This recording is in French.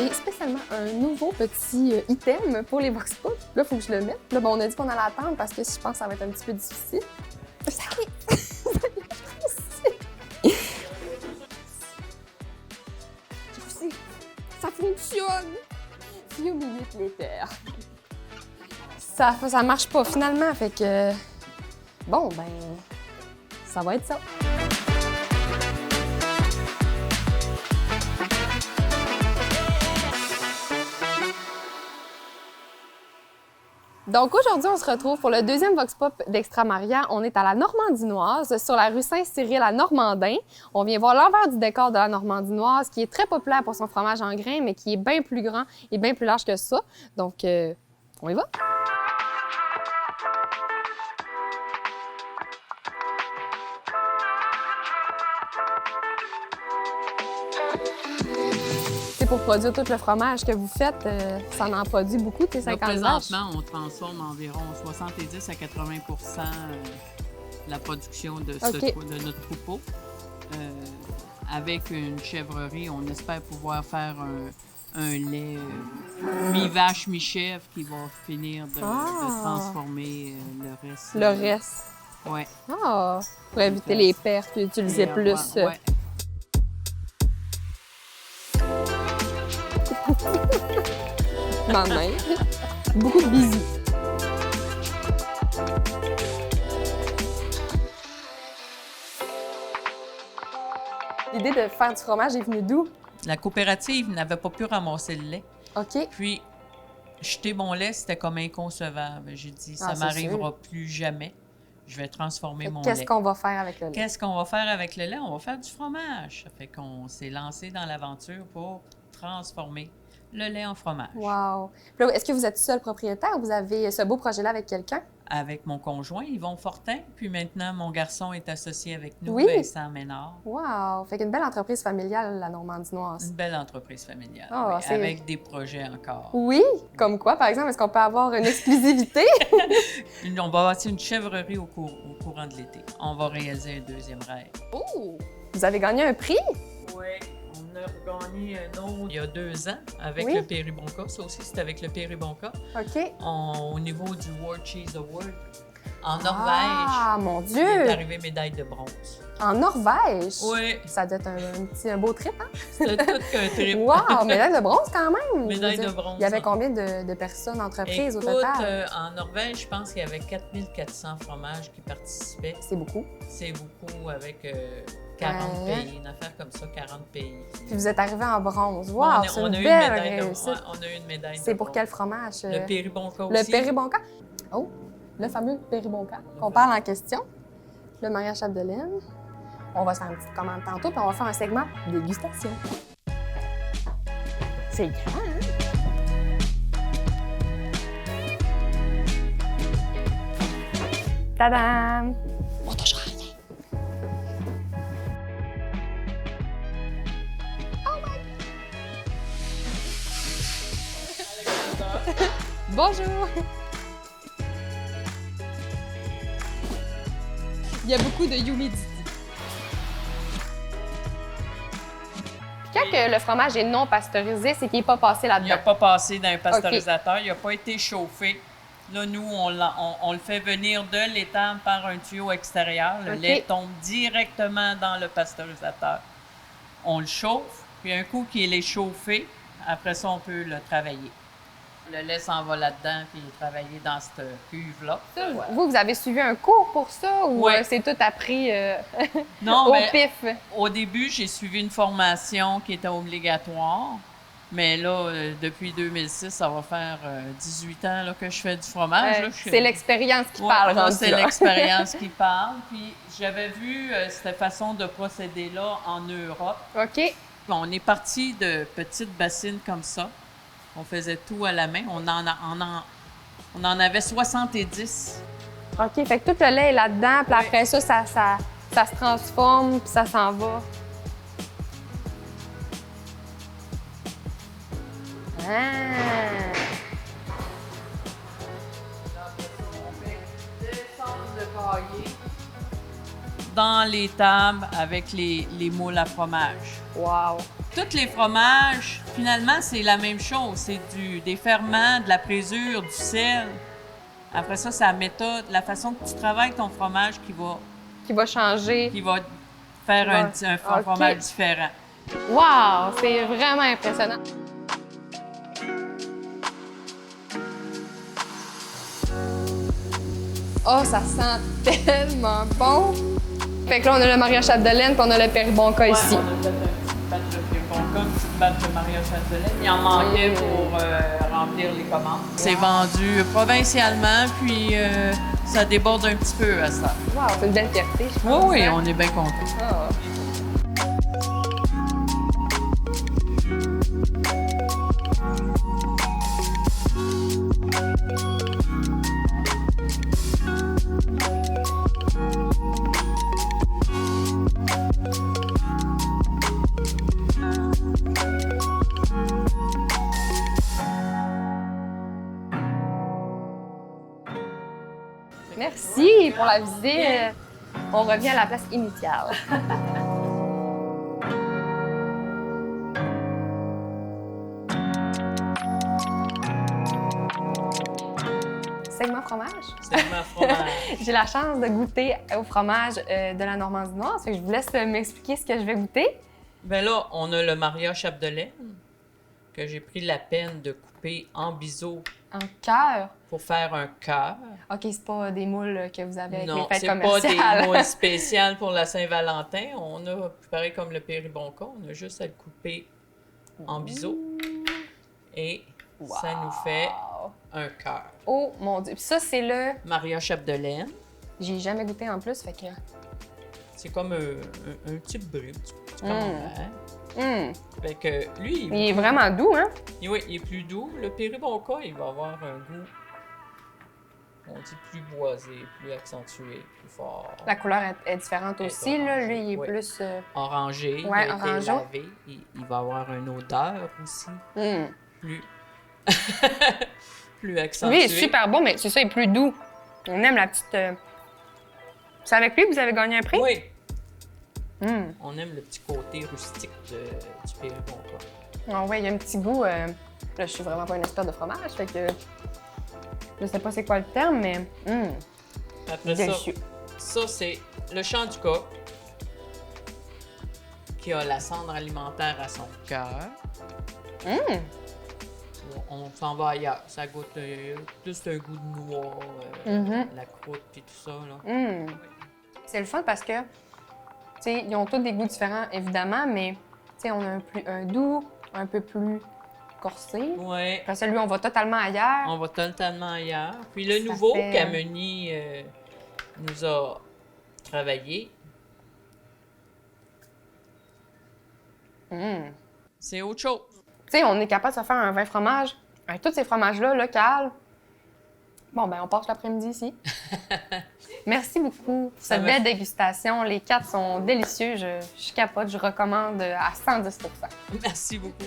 j'ai spécialement un nouveau petit item pour les Vox Pop. Là, il faut que je le mette. Là, bon, on a dit qu'on allait attendre parce que je pense que ça va être un petit peu difficile. Ça y est! Ça fonctionne! Few minutes later. Ça marche pas finalement, fait que... Bon, ben... ça va être ça. Donc aujourd'hui, on se retrouve pour le deuxième Vox Pop d'Extra Maria. On est à la Normandinoise, sur la rue Saint-Cyril à Normandin. On vient voir l'envers du décor de la Normandinoise, qui est très populaire pour son fromage en grains, mais qui est bien plus grand et bien plus large que ça. Donc, on y va? Pour produire tout le fromage que vous faites, ça en produit beaucoup, tes 50 vaches? Présentement, on transforme environ 70 à 80 de la production de, de notre troupeau. Avec une chèvrerie, on espère pouvoir faire un lait mi-vache, mi-chèvre qui va finir de transformer le reste. Le reste? Oui. Ah! Pour éviter les pertes et utiliser plus. Ouais. Ma mère. Beaucoup de bisous. L'idée de faire du fromage est venue d'où? La coopérative n'avait pas pu ramasser le lait. OK. Puis, jeter mon lait, c'était comme inconcevable. J'ai dit, ça m'arrivera plus jamais. Je vais transformer mon lait. Qu'est-ce qu'on va faire avec le lait? Qu'est-ce qu'on va faire avec le lait? On va faire du fromage. Ça fait qu'on s'est lancé dans l'aventure pour transformer le lait en fromage. Wow! Est-ce que vous êtes seul propriétaire ou vous avez ce beau projet-là avec quelqu'un? Avec mon conjoint, Yvon Fortin. Puis maintenant, mon garçon est associé avec nous, oui. Vincent Ménard. Wow! Fait qu'une belle entreprise familiale, la Normandinoise. Une belle entreprise familiale, Oh, oui, avec des projets encore. Oui? Comme quoi, par exemple? Est-ce qu'on peut avoir une exclusivité? On va bâtir une chèvrerie au courant de l'été. On va réaliser un deuxième rêve. Oh! Vous avez gagné un prix? Oui. On a gagné un autre il y a 2 ans avec le Péribonka. Ça aussi, c'est avec le Péribonka. OK. Au niveau du World Cheese Award en Norvège. Ah, mon Dieu! Il est arrivé médaille de bronze. En Norvège? Oui. Ça doit être un beau trip, hein? C'était tout qu'un trip. Wow! Médaille de bronze quand même! Médaille de bronze. Il y avait combien de personnes, d'entreprises au total? Écoute, en Norvège, je pense qu'il y avait 4400 fromages qui participaient. C'est beaucoup. C'est beaucoup avec 40 pays, une affaire comme ça, 40 pays. Puis vous êtes arrivé en bronze. Wow, c'est une belle réussite. On a eu une médaille de bronze. C'est pour quel fromage? Le Péribonka aussi. Le Péribonka? Oh, le fameux Péribonka qu'on parle en question. Le mariage Chapdelaine. On va se faire une petite commande tantôt, puis on va faire un segment dégustation. C'est grand, hein? Tadam! On touchera rien. Bonjour! Il y a beaucoup de humidité. Quand que le fromage est non pasteurisé, c'est qu'il n'est pas passé là-dedans? Il n'a pas passé dans un pasteurisateur, il n'a pas été chauffé. Là, nous, on le fait venir de l'étable par un tuyau extérieur. Le lait tombe directement dans le pasteurisateur. On le chauffe, puis un coup qu'il est chauffé, après ça, on peut le travailler. Le lait s'en va là-dedans, puis travailler dans cette cuve-là. Vous avez suivi un cours pour ça ou c'est tout appris non, au pif? Au début, j'ai suivi une formation qui était obligatoire. Mais là, depuis 2006, ça va faire 18 ans là, que je fais du fromage. C'est l'expérience qui parle. C'est l'expérience qui parle. Puis j'avais vu cette façon de procéder-là en Europe. OK. On est parti de petites bassines comme ça. On faisait tout à la main. On en avait 70. OK, fait que tout le lait est là-dedans, puis après ça se transforme, puis ça s'en va. Ah! On fait descendre le cahier dans les tables avec les moules à fromage. Wow! Tous les fromages, finalement, c'est la même chose. C'est des ferments, de la présure, du sel. Après ça, c'est la méthode, la façon que tu travailles ton fromage Qui va changer. qui va faire un fromage différent. Wow! C'est vraiment impressionnant. Oh, ça sent tellement bon! Fait que là, on a le Maria Chapdelaine puis on a le Péribonka ici. On a fait un petit batch de Péribonka, une petite batch de Maria Chapdelaine. Il en manquait pour remplir les commandes. C'est vendu provincialement, puis ça déborde un petit peu à ça. Wow, c'est une belle fierté, je pense. Oui, on est bien contents. Ah. Merci pour la visite. On revient à la place initiale. Segment fromage. Segment fromage. J'ai la chance de goûter au fromage de la Normandie-Noise. Je vous laisse m'expliquer ce que je vais goûter. Bien là, on a le Maria Chapdelaine que j'ai pris la peine de couper en biseau En cœur. pour faire un cœur. OK, c'est pas des moules que vous avez avec Non, les fêtes c'est pas commerciales. des moules spéciales pour la Saint-Valentin. On a, pareil comme le Péribonka, on a juste à le couper en biseau. Et ça nous fait un cœur. Oh mon Dieu. Puis ça, c'est le... Maria Chapdelaine, J'ai jamais goûté en plus, fait que... c'est comme un tube brut. Tu Fait que lui, Il est vraiment doux, hein? oui, il est plus doux. Le Péribonka, il va avoir un goût, on dit plus boisé, plus accentué, plus fort. La couleur est différente aussi, là. Lui, il est oui. plus... Orangé, Ouais, il a été orangeau. lavé. Il va avoir une odeur aussi, plus... plus accentuée. Lui, il est super bon, mais c'est ça, il est plus doux. On aime la petite... C'est avec lui que vous avez gagné un prix? Oui. On aime le petit côté rustique du Péribonka. Ah ouais, il y a un petit goût... Là, je suis vraiment pas une experte de fromage, fait que... Je sais pas c'est quoi le terme, mais... Après ça, délicieux. ça c'est le champ du coq qui a la cendre alimentaire à son cœur. On s'en va ailleurs. Ça goûte plus un goût de noix, la croûte et tout ça. Là. C'est le fun parce que, tu sais, ils ont tous des goûts différents, évidemment, mais, tu sais, on a un doux, un peu plus corsé. Oui. Après ça, lui, on va totalement ailleurs. On va totalement ailleurs. Puis le Ça nouveau fait- qu'Ameni nous a travaillé, c'est autre chose. Tu sais, on est capable de se faire un vin fromage avec tous ces fromages-là, local. Bon, ben on passe l'après-midi ici. Merci beaucoup pour cette belle dégustation. Les 4 sont délicieux. Je capote, je recommande à 110 %. Merci beaucoup.